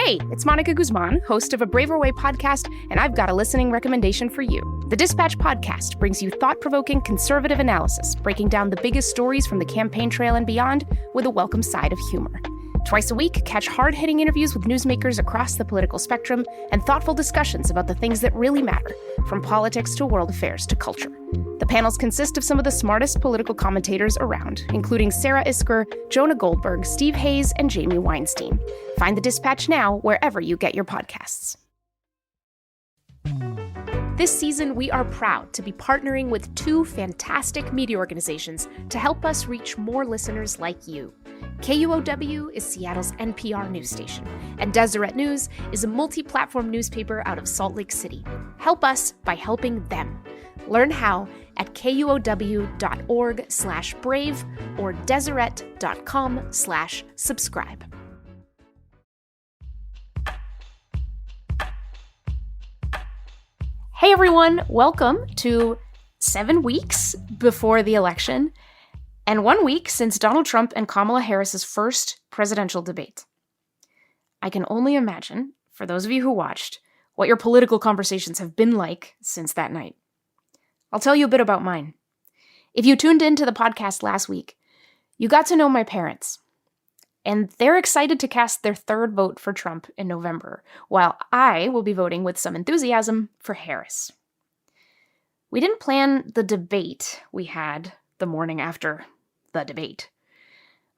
Hey, it's Monica Guzman, host of A Braver Way podcast, and I've got a listening recommendation for you. The Dispatch podcast brings you thought-provoking conservative analysis, breaking down the biggest stories from the campaign trail and beyond with a welcome side of humor. Twice a week, catch hard-hitting interviews with newsmakers across the political spectrum and thoughtful discussions about the things that really matter, from politics to world affairs to culture. The panels consist of some of the smartest political commentators around, including Sarah Isker, Jonah Goldberg, Steve Hayes, and Jamie Weinstein. Find The Dispatch now wherever you get your podcasts. This season, we are proud to be partnering with two fantastic media organizations to help us reach more listeners like you. KUOW is Seattle's NPR news station, and Deseret News is a multi-platform newspaper out of Salt Lake City. Help us by helping them. Learn how at kuow.org/brave or deseret.com/subscribe. Hey everyone, welcome to 7 weeks before the election and 1 week since Donald Trump and Kamala Harris's first presidential debate. I can only imagine, for those of you who watched, what your political conversations have been like since that night. I'll tell you a bit about mine. If you tuned into the podcast last week, you got to know my parents. And they're excited to cast their third vote for Trump in November, while I will be voting with some enthusiasm for Harris. We didn't plan the debate we had the morning after the debate.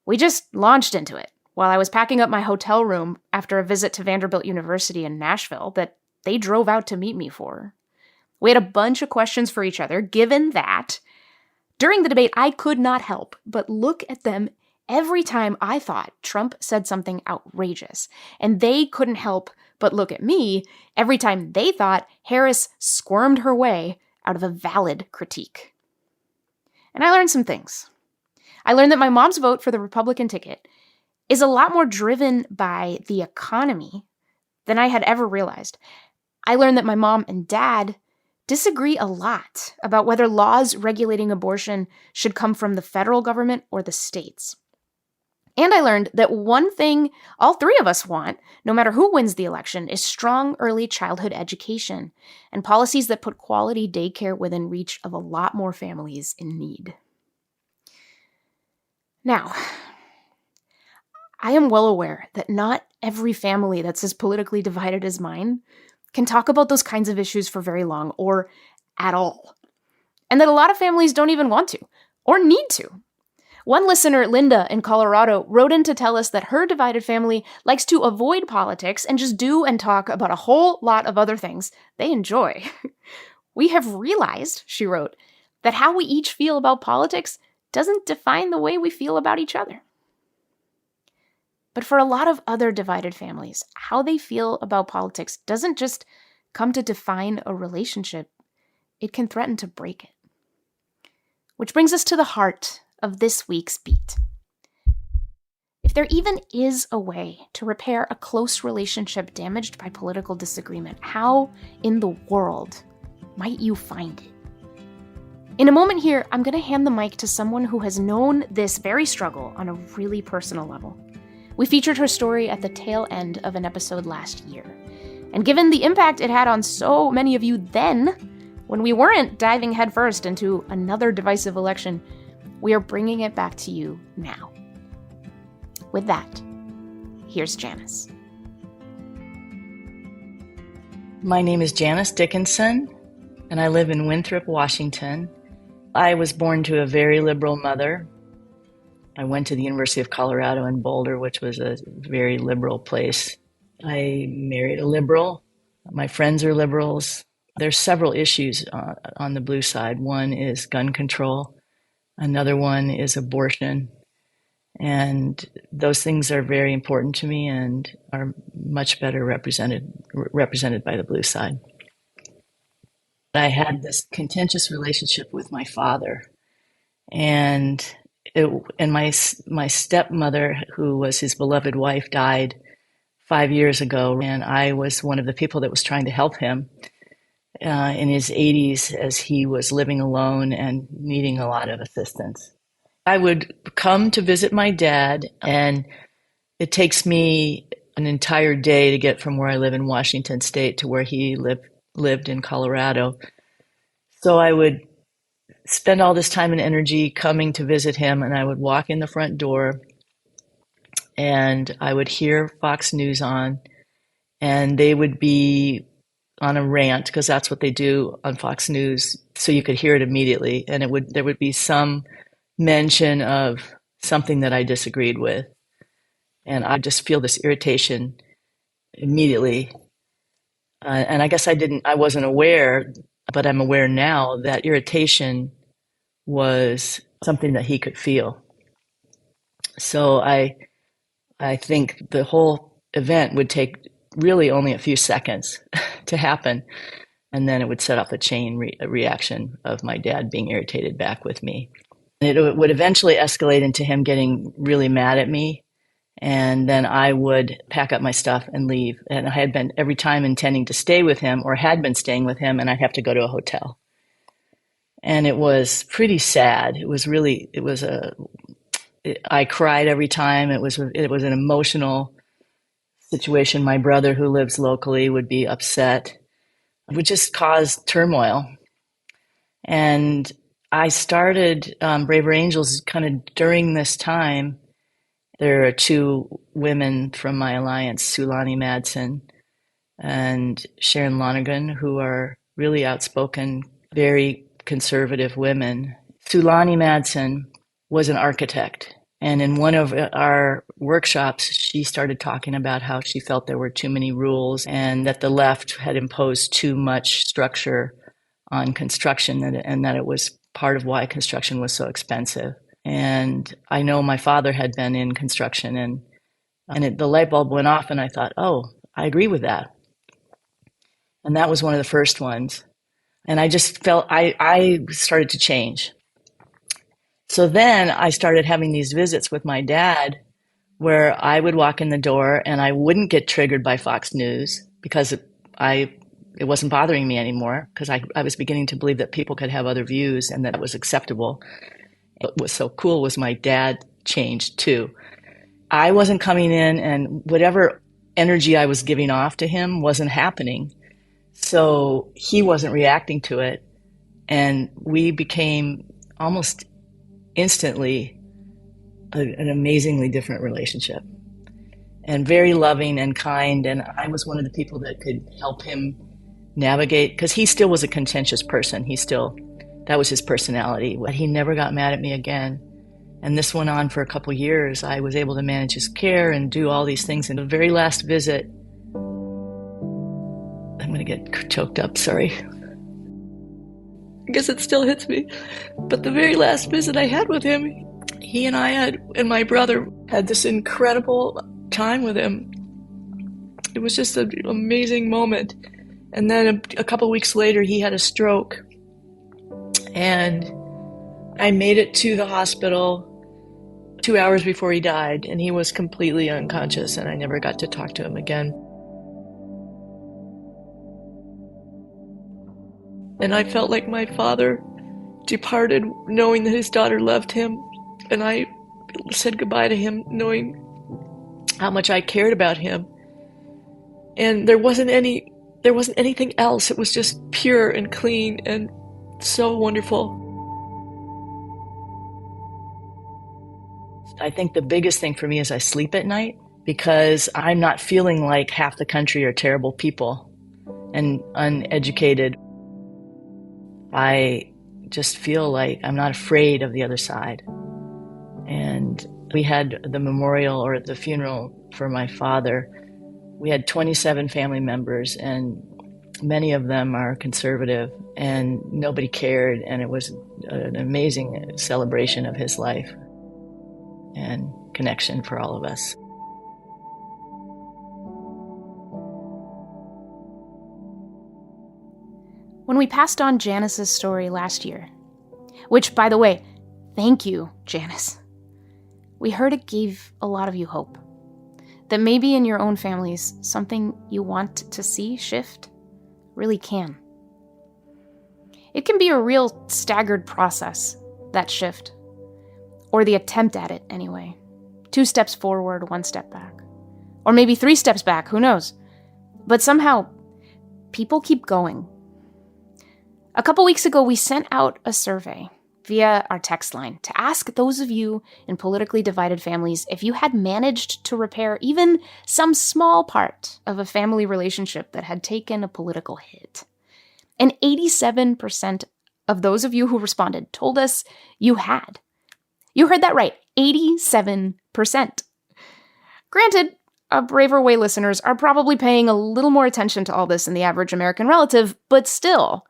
We just launched into it while I was packing up my hotel room after a visit to Vanderbilt University in Nashville that they drove out to meet me for. We had a bunch of questions for each other, given that during the debate I could not help but look at them every time I thought Trump said something outrageous, and they couldn't help but look at me every time they thought Harris squirmed her way out of a valid critique. And I learned some things. I learned that my mom's vote for the Republican ticket is a lot more driven by the economy than I had ever realized. I learned that my mom and dad disagree a lot about whether laws regulating abortion should come from the federal government or the states. And I learned that one thing all three of us want, no matter who wins the election, is strong early childhood education and policies that put quality daycare within reach of a lot more families in need. Now, I am well aware that not every family that's as politically divided as mine can talk about those kinds of issues for very long or at all, and that a lot of families don't even want to or need to. One listener, Linda in Colorado, wrote in to tell us that her divided family likes to avoid politics and just do and talk about a whole lot of other things they enjoy. We have realized, she wrote, that how we each feel about politics doesn't define the way we feel about each other. But for a lot of other divided families, how they feel about politics doesn't just come to define a relationship, it can threaten to break it. Which brings us to the heart of this week's beat. If there even is a way to repair a close relationship damaged by political disagreement, how in the world might you find it? In a moment here, I'm going to hand the mic to someone who has known this very struggle on a really personal level. We featured her story at the tail end of an episode last year. And given the impact it had on so many of you then, when we weren't diving headfirst into another divisive election, we are bringing it back to you now. With that, here's Janice. My name is Janice Dickinson, and I live in Winthrop, Washington. I was born to a very liberal mother. I went to the University of Colorado in Boulder, which was a very liberal place. I married a liberal. My friends are liberals. There's several issues on the blue side. One is gun control. Another one is abortion. And those things are very important to me and are much better represented by the blue side. I had this contentious relationship with my father. And my stepmother, who was his beloved wife, died 5 years ago. And I was one of the people that was trying to help him in his 80s as he was living alone and needing a lot of assistance. I would come to visit my dad, and it takes me an entire day to get from where I live in Washington State to where he lived in Colorado. So I would spend all this time and energy coming to visit him, and I would walk in the front door and I would hear Fox News on, and they would be on a rant because that's what they do on Fox News, so you could hear it immediately, and there would be some mention of something that I disagreed with, and I just feel this irritation immediately. And I guess I wasn't aware, but I'm aware now that irritation was something that he could feel. So I think the whole event would take really only a few seconds to happen, and then it would set off a chain reaction of my dad being irritated back with me. And it would eventually escalate into him getting really mad at me, and then I would pack up my stuff and leave. And I had been every time intending to stay with him, or had been staying with him, and I'd have to go to a hotel. And it was pretty sad. I cried every time. It was an emotional situation. My brother, who lives locally, would be upset. It would just cause turmoil. And I started Braver Angels kind of during this time. There are two women from my alliance, Sulani Madsen and Sharon Lonergan, who are really outspoken, very conservative women. Sulani Madsen was an architect. And in one of our workshops, she started talking about how she felt there were too many rules and that the left had imposed too much structure on construction, and that it was part of why construction was so expensive. And I know my father had been in construction, and the light bulb went off, and I thought, oh, I agree with that. And that was one of the first ones. And I just felt I started to change. So then I started having these visits with my dad where I would walk in the door and I wouldn't get triggered by Fox News because it wasn't bothering me anymore, because I was beginning to believe that people could have other views and that it was acceptable. What was so cool was my dad changed too. I wasn't coming in, and whatever energy I was giving off to him wasn't happening. So he wasn't reacting to it. And we became almost instantly an amazingly different relationship, and very loving and kind. And I was one of the people that could help him navigate, because he still was a contentious person. That was his personality. But he never got mad at me again. And this went on for a couple years. I was able to manage his care and do all these things. And the very last visit, I'm going to get choked up, sorry. I guess it still hits me. But the very last visit I had with him, he and and my brother had this incredible time with him. It was just an amazing moment. And then a couple weeks later, he had a stroke. And I made it to the hospital 2 hours before he died, and he was completely unconscious, and I never got to talk to him again. And I felt like my father departed knowing that his daughter loved him, and I said goodbye to him knowing how much I cared about him. And there wasn't anything else. It was just pure and clean and so wonderful. I think the biggest thing for me is I sleep at night, because I'm not feeling like half the country are terrible people and uneducated. I just feel like I'm not afraid of the other side. And we had the memorial, or the funeral, for my father. We had 27 family members, and many of them are conservative, and nobody cared. And it was an amazing celebration of his life and connection for all of us. When we passed on Janice's story last year, which, by the way, thank you, Janice, we heard it gave a lot of you hope. That maybe in your own families, something you want to see shift really can. It can be a real staggered process, that shift. Or the attempt at it, anyway. 2 steps forward, 1 step back. Or maybe 3 steps back, who knows? But somehow, people keep going. A couple weeks ago, we sent out a survey via our text line to ask those of you in politically divided families if you had managed to repair even some small part of a family relationship that had taken a political hit. And 87% of those of you who responded told us you had. You heard that right, 87%. Granted, Braver Way listeners are probably paying a little more attention to all this than the average American relative, but still,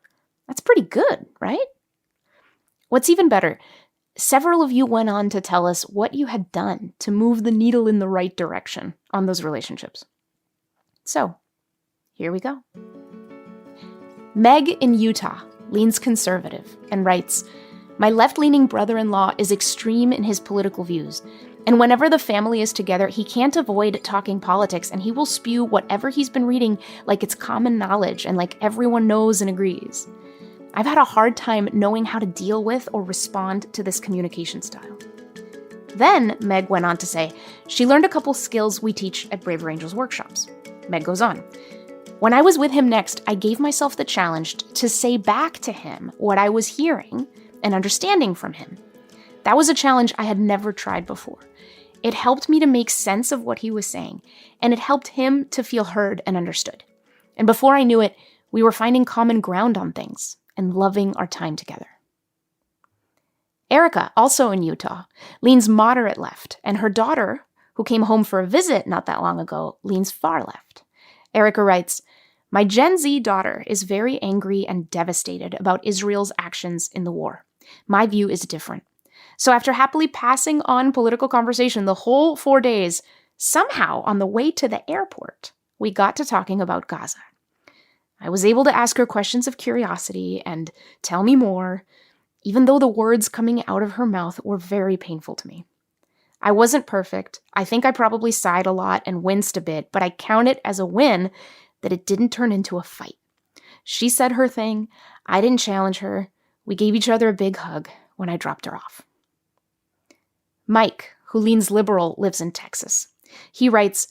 that's pretty good, right? What's even better, several of you went on to tell us what you had done to move the needle in the right direction on those relationships. So, here we go. Meg in Utah leans conservative and writes, "My left-leaning brother-in-law is extreme in his political views, and whenever the family is together, he can't avoid talking politics, and he will spew whatever he's been reading like it's common knowledge and like everyone knows and agrees. I've had a hard time knowing how to deal with or respond to this communication style." Then Meg went on to say she learned a couple skills we teach at Braver Angels workshops. Meg goes on, "When I was with him next, I gave myself the challenge to say back to him what I was hearing and understanding from him. That was a challenge I had never tried before. It helped me to make sense of what he was saying, and it helped him to feel heard and understood. And before I knew it, we were finding common ground on things and loving our time together." Erica, also in Utah, leans moderate left, and her daughter, who came home for a visit not that long ago, leans far left. Erica writes, "My Gen Z daughter is very angry and devastated about Israel's actions in the war. My view is different. So after happily passing on political conversation the whole 4 days, somehow on the way to the airport, we got to talking about Gaza. I was able to ask her questions of curiosity and tell me more, even though the words coming out of her mouth were very painful to me. I wasn't perfect. I think I probably sighed a lot and winced a bit, but I count it as a win that it didn't turn into a fight. She said her thing. I didn't challenge her. We gave each other a big hug when I dropped her off." Mike, who leans liberal, lives in Texas. He writes,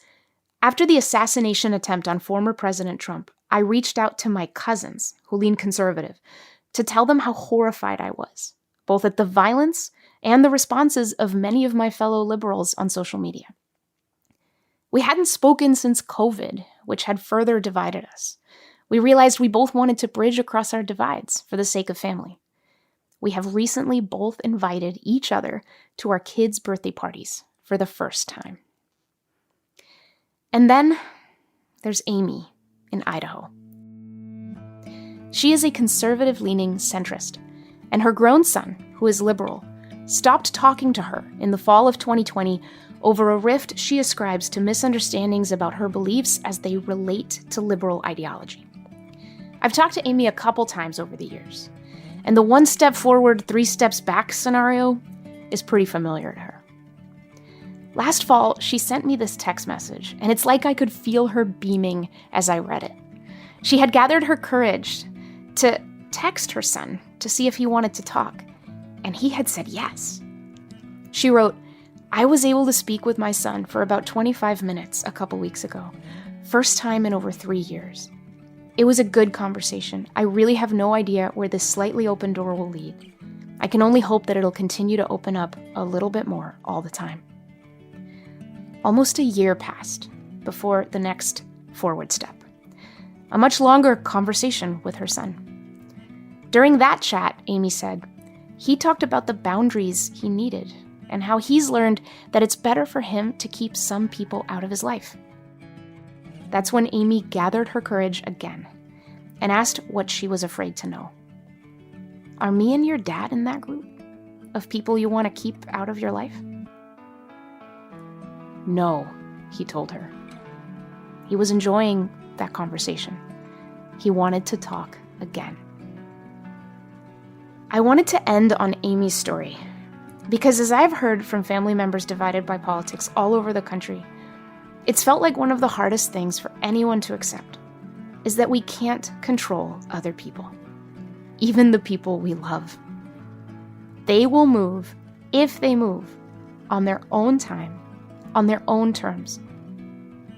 "After the assassination attempt on former President Trump, I reached out to my cousins, who lean conservative, to tell them how horrified I was, both at the violence and the responses of many of my fellow liberals on social media. We hadn't spoken since COVID, which had further divided us. We realized we both wanted to bridge across our divides for the sake of family. We have recently both invited each other to our kids' birthday parties for the first time." And then there's Amy in Idaho. She is a conservative-leaning centrist, and her grown son, who is liberal, stopped talking to her in the fall of 2020 over a rift she ascribes to misunderstandings about her beliefs as they relate to liberal ideology. I've talked to Amy a couple times over the years, and the 1 step forward, 3 steps back scenario is pretty familiar to her. Last fall, she sent me this text message, and it's like I could feel her beaming as I read it. She had gathered her courage to text her son to see if he wanted to talk, and he had said yes. She wrote, "I was able to speak with my son for about 25 minutes a couple weeks ago, first time in over 3 years. It was a good conversation. I really have no idea where this slightly open door will lead. I can only hope that it'll continue to open up a little bit more all the time." Almost a year passed before the next forward step, a much longer conversation with her son. During that chat, Amy said, he talked about the boundaries he needed and how he's learned that it's better for him to keep some people out of his life. That's when Amy gathered her courage again and asked what she was afraid to know. "Are me and your dad in that group of people you want to keep out of your life?" "No," he told her. He was enjoying that conversation. He wanted to talk again. I wanted to end on Amy's story because, as I've heard from family members divided by politics all over the country, it's felt like one of the hardest things for anyone to accept is that we can't control other people, even the people we love. They will move, if they move, on their own time, on their own terms.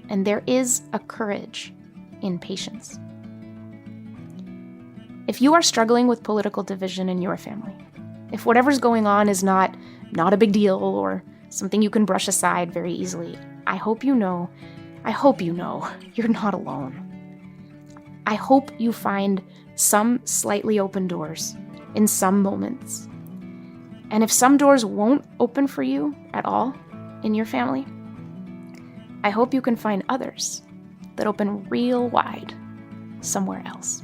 and there is a courage in patience. If you are struggling with political division in your family, if whatever's going on is not a big deal or something you can brush aside very easily, I hope you know you're not alone. I hope you find some slightly open doors in some moments. And if some doors won't open for you at all in your family, I hope you can find others that open real wide somewhere else.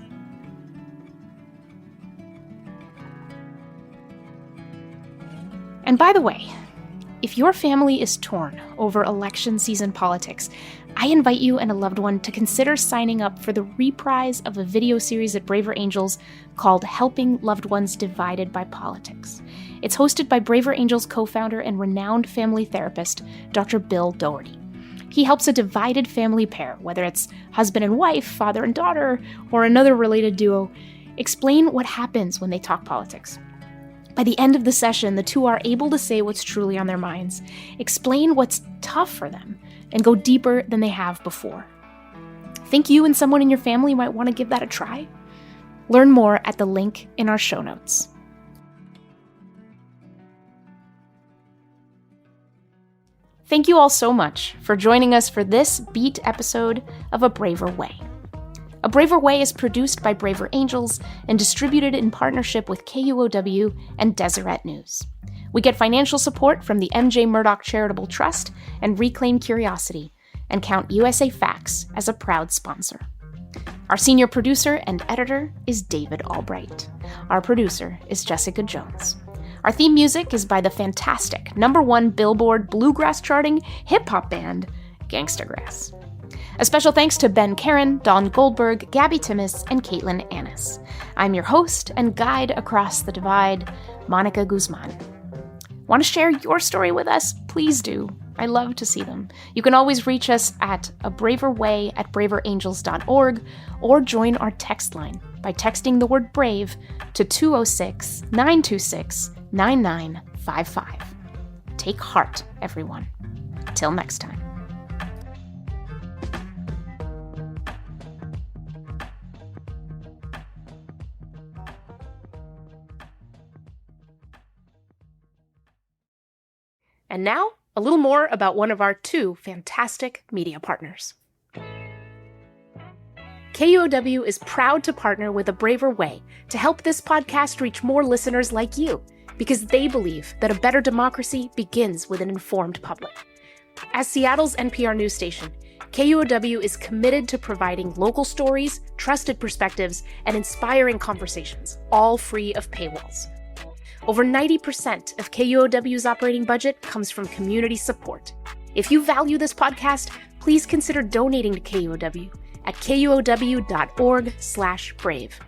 And by the way, if your family is torn over election season politics, I invite you and a loved one to consider signing up for the reprise of a video series at Braver Angels called Helping Loved Ones Divided by Politics. It's hosted by Braver Angels co-founder and renowned family therapist, Dr. Bill Doherty. He helps a divided family pair, whether it's husband and wife, father and daughter, or another related duo, explain what happens when they talk politics. By the end of the session, the two are able to say what's truly on their minds, explain what's tough for them, and go deeper than they have before. Think you and someone in your family might want to give that a try? Learn more at the link in our show notes. Thank you all so much for joining us for this Beat episode of A Braver Way. A Braver Way is produced by Braver Angels and distributed in partnership with KUOW and Deseret News. We get financial support from the MJ Murdoch Charitable Trust and Reclaim Curiosity, and count USA Facts as a proud sponsor. Our senior producer and editor is David Albright. Our producer is Jessica Jones. Our theme music is by the fantastic #1 Billboard bluegrass charting hip-hop band, Gangsta Grass. A special thanks to Ben Karen, Dawn Goldberg, Gabby Timmis, and Caitlin Annis. I'm your host and guide across the divide, Monica Guzman. Want to share your story with us? Please do. I love to see them. You can always reach us at abraverway@braverangels.org or join our text line by texting the word BRAVE to 206-926-9955. Take heart, everyone. Till next time. And now, a little more about one of our two fantastic media partners. KUOW is proud to partner with A Braver Way to help this podcast reach more listeners like you, because they believe that a better democracy begins with an informed public. As Seattle's NPR news station, KUOW is committed to providing local stories, trusted perspectives, and inspiring conversations, all free of paywalls. Over 90% of KUOW's operating budget comes from community support. If you value this podcast, please consider donating to KUOW at kuow.org/brave.